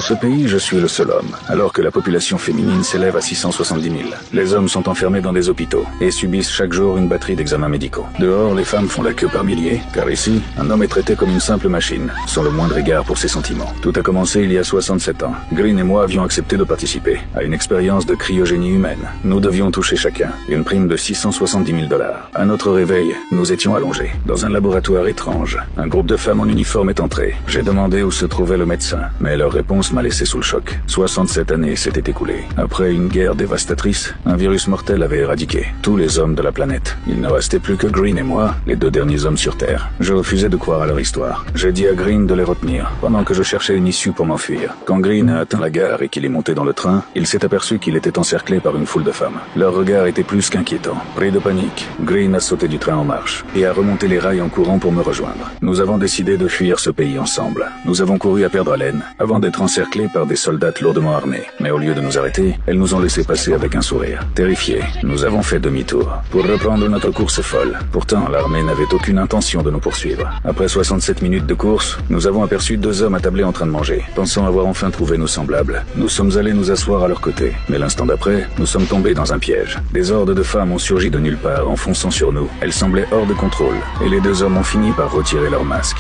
ce pays, je suis le seul homme, alors que la population féminine s'élève à 670 000. Les hommes sont enfermés dans des hôpitaux et subissent chaque jour une batterie d'examens médicaux. Dehors, les femmes font la queue par milliers, car ici, un homme est traité comme une simple machine, sans le moindre égard pour ses sentiments. Tout a commencé il y a 67 ans. Green et moi avions accepté de participer à une expérience de cryogénie humaine. Nous devions toucher chacun une prime de 670 000 $. À notre réveil, nous étions allongés dans un laboratoire étrange. Un groupe de femmes en uniforme est entré. J'ai demandé où se trouvait le médecin, mais leur réponse m'a laissé sous le choc. 67 années s'étaient écoulées. Après une guerre dévastatrice, un virus mortel avait éradiqué tous les hommes de la planète. Il ne restait plus que Green et moi, les deux derniers hommes sur Terre. Je refusais de croire à leur histoire. J'ai dit à Green de les retenir, pendant que je cherchais une issue pour m'enfuir. Quand Green a atteint la gare et qu'il est monté dans le train, il s'est aperçu qu'il était encerclé par une foule de femmes. Leur regard était plus qu'inquiétant. Pris de panique, Green a sauté du train en marche et a remonté les rails en courant pour me rejoindre. Nous avons décidé de fuir ce pays ensemble. Nous avons couru à perdre haleine, avant d'être encerclés par des soldats lourdement armés. Mais au lieu de nous arrêter, elles nous ont laissé passer avec un sourire. Terrifiés, nous avons fait demi-tour pour reprendre notre course folle. Pourtant, l'armée n'avait aucune intention de nous poursuivre. Après 67 minutes de course, nous avons aperçu deux hommes attablés en train de manger. Pensant avoir enfin trouvé nos semblables, nous sommes allés nous asseoir à leur côté. Mais l'instant d'après, nous sommes tombés dans un piège. Des hordes de femmes ont surgi de nulle part en fonçant sur nous. Elles semblaient hors de contrôle, et les deux hommes ont fini par retirer leurs masques.